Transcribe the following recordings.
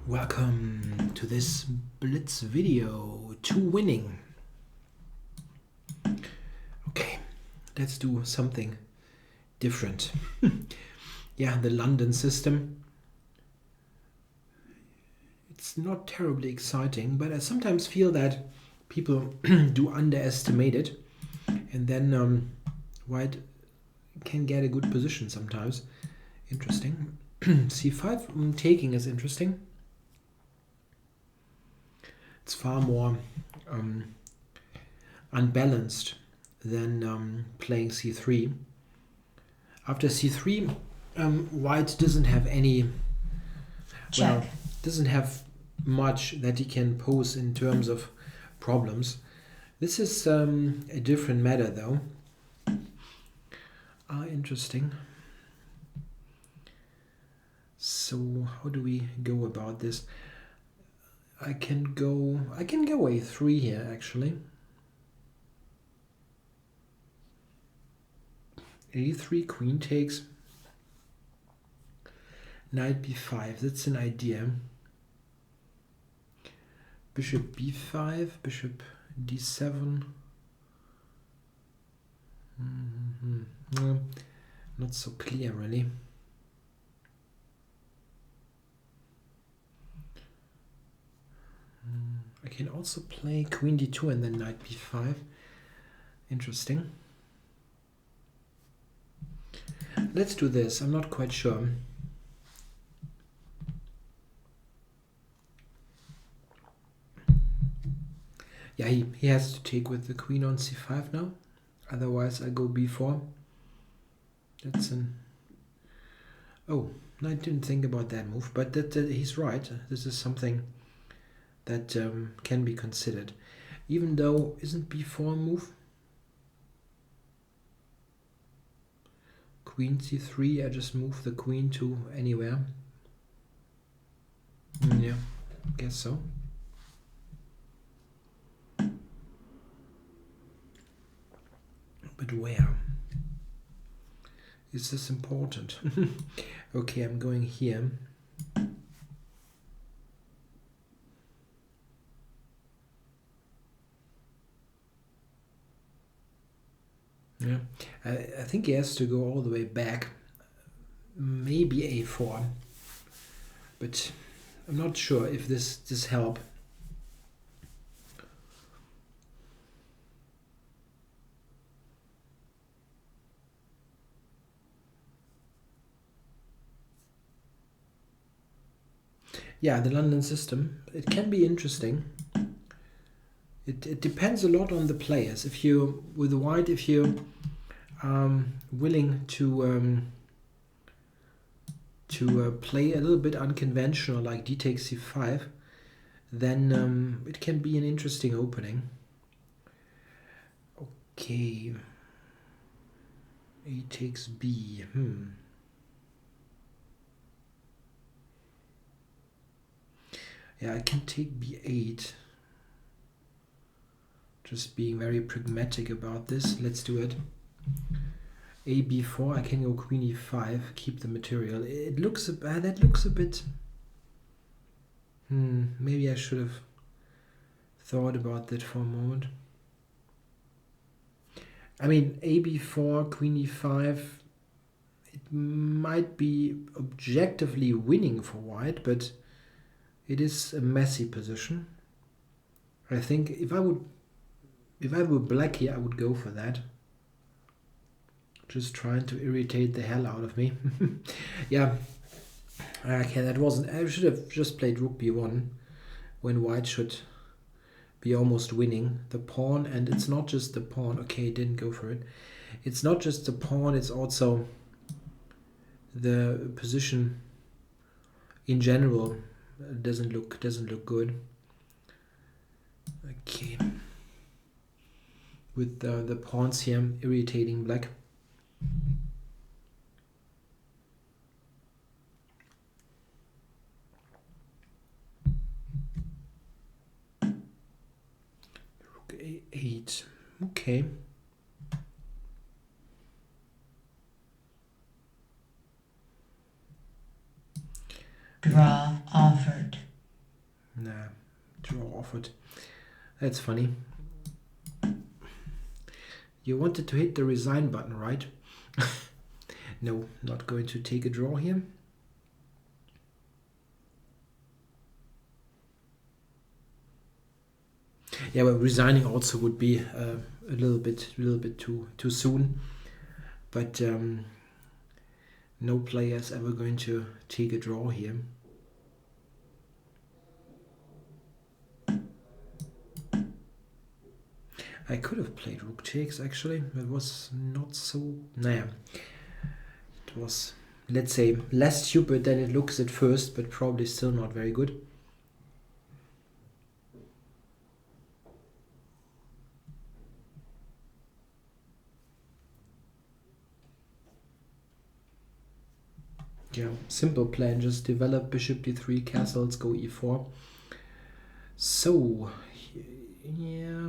Welcome to this Blitz video, Towinning. Okay, let's do something different. Yeah, the London system. It's not terribly exciting, but I sometimes feel that people do underestimate it, and then white can get a good position sometimes. Interesting. C5 taking is interesting. It's far more unbalanced than playing c3. After c3, white doesn't have any, well, doesn't have much that he can pose in terms of problems. This is a different matter though. Interesting. So how do we go about this? I can go a3 here actually. a3, queen takes, knight b5, that's an idea. Bishop b5, bishop d7. Not so clear really. I can also play queen d2 and then knight b5. Interesting. Let's do this. I'm not quite sure. Yeah, he has to take with the queen on c5 now. Otherwise I go b4. That's an... Oh, I didn't think about that move, but he's right. This is something that can be considered. Even though, isn't b4 a move? Queen c3, I just move the queen to anywhere. Yeah, guess so. But where? Is this important? Okay, I'm going here. Yeah, I think he has to go all the way back. Maybe a4, but I'm not sure if this help. Yeah, the London system, it can be interesting. It depends a lot on the players. If you, with white, if you're willing to play a little bit unconventional, like d takes c5, then it can be an interesting opening. Okay, a takes b. Yeah, I can take b8. Just being very pragmatic about this. Let's do it. A b4. I can go queen e5. Keep the material. It looks that looks a bit. Maybe I should have thought about that for a moment. I mean, a b4, queen e5. It might be objectively winning for white, but it is a messy position. I think if I were black here, I would go for that. Just trying to irritate the hell out of me. Yeah. Okay, that wasn't... I should have just played rook b1 when white should be almost winning the pawn. And it's not just the pawn. Okay, didn't go for it. It's not just the pawn, it's also the position in general doesn't look good. Okay. With the pawns here irritating black. Rook a8. Okay. Draw offered. offered. That's funny. You wanted to hit the resign button, right? No, not going to take a draw here. Yeah, well, resigning also would be a little bit too soon. But no player is ever going to take a draw here. I could have played rook takes actually. It was not so... Naja. It was, let's say, less stupid than it looks at first, but probably still not very good. Yeah, simple plan, just develop bishop d3, castles, go e4. So, yeah.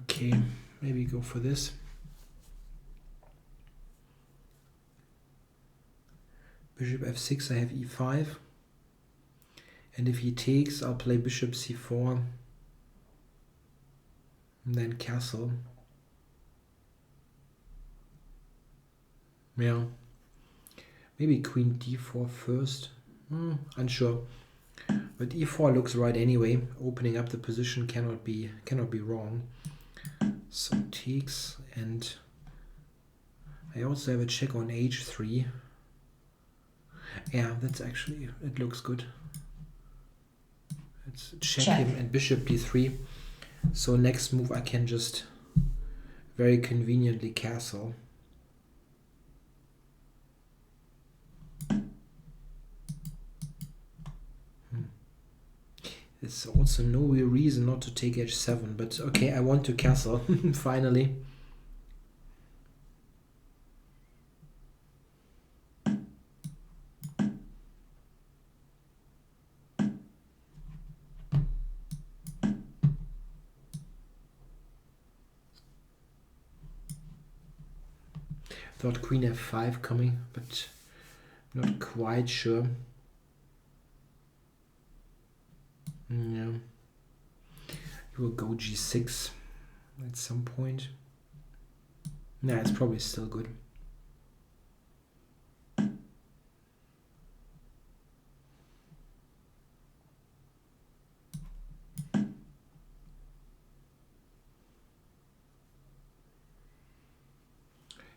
Okay, maybe go for this. Bishop f6, I have e5. And if he takes, I'll play bishop c4. And then castle. Yeah. Maybe queen d4 first. Unsure. But e4 looks right anyway. Opening up the position cannot be wrong. So takes, and I also have a check on h3. Yeah, that's actually, it looks good. Let's check him and bishop d3. So next move I can just very conveniently castle. There's also no real reason not to take h7, but okay, I want to castle, finally. Thought queen f5 coming, but not quite sure. Yeah, you will go g6 at some point. Nah, it's probably still good.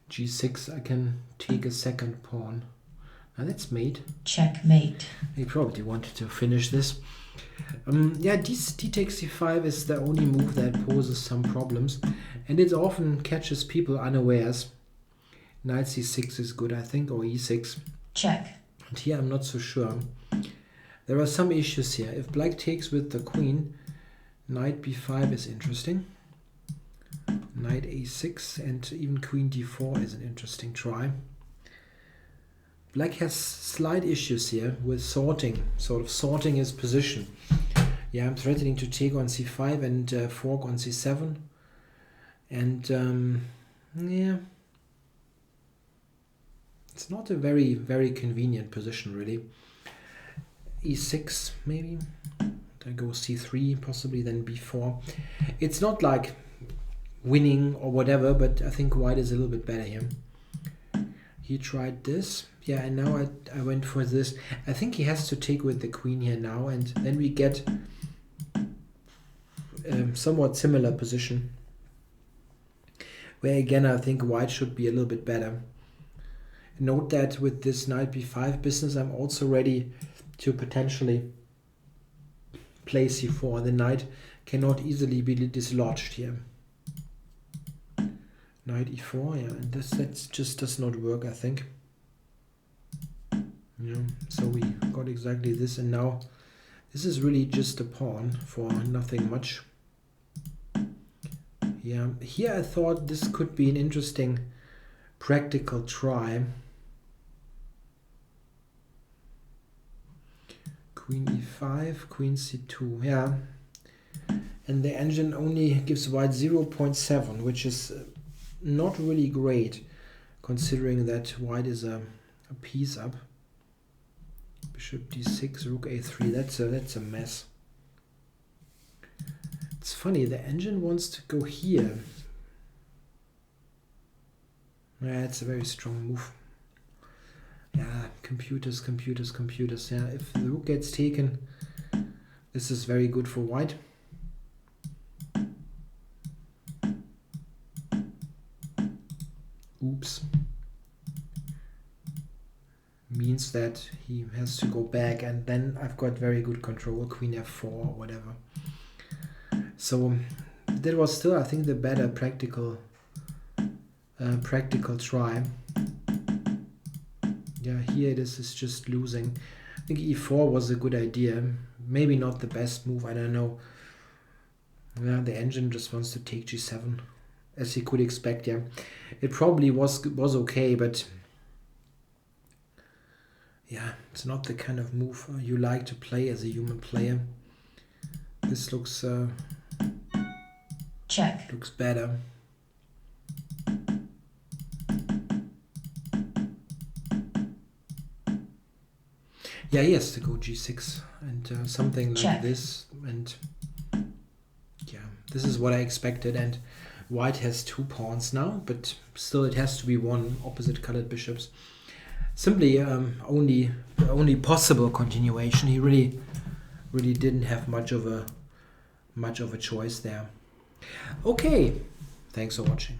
g6, I can take a second pawn. Now that's mate. Checkmate. He probably wanted to finish this. Yeah, d takes c5 is the only move that poses some problems, and it often catches people unawares. Knight c6 is good, I think, or e6. Check. And here I'm not so sure. There are some issues here. If black takes with the queen, knight b5 is interesting. Knight a6 and even queen d4 is an interesting try. Black has slight issues here with sorting, sort of sorting his position. Yeah, I'm threatening to take on c5 and fork on c7. And yeah, it's not a very, very convenient position really. e6 maybe. I go c3 possibly, then b4. It's not like winning or whatever, but I think white is a little bit better here. He tried this. Yeah, and now I went for this. I think he has to take with the queen here now, and then we get somewhat similar position, where again I think white should be a little bit better. Note that with this knight b5 business, I'm also ready to potentially play c4. The knight cannot easily be dislodged here. Knight e4, yeah, and that just does not work, I think. Yeah, so we got exactly this, and now this is really just a pawn for nothing much. Yeah, here I thought this could be an interesting practical try. Queen e5, queen c2, yeah. and the engine only gives white 0.7, which is not really great, considering that white is a piece up. Bishop d6, rook a3. That's a mess. It's funny, the engine wants to go here. Yeah, it's a very strong move. Yeah, computers. Yeah, if the rook gets taken, this is very good for white. Oops. Means that he has to go back, and then I've got very good control, queen f4 or whatever. So that was still, I think, the better practical try. Yeah, here this is just losing. I think e4 was a good idea. Maybe not the best move, I don't know. Yeah, the engine just wants to take g7, as you could expect. Yeah, it probably was okay, but yeah, it's not the kind of move you like to play as a human player. This looks check. Looks better. Yeah, he has to go g6 and something like check. this, and yeah, this is what I expected. And white has 2 pawns now, but still it has to be one opposite colored bishops. Simply only possible continuation. He really didn't have much of a choice there. Okay, thanks for watching.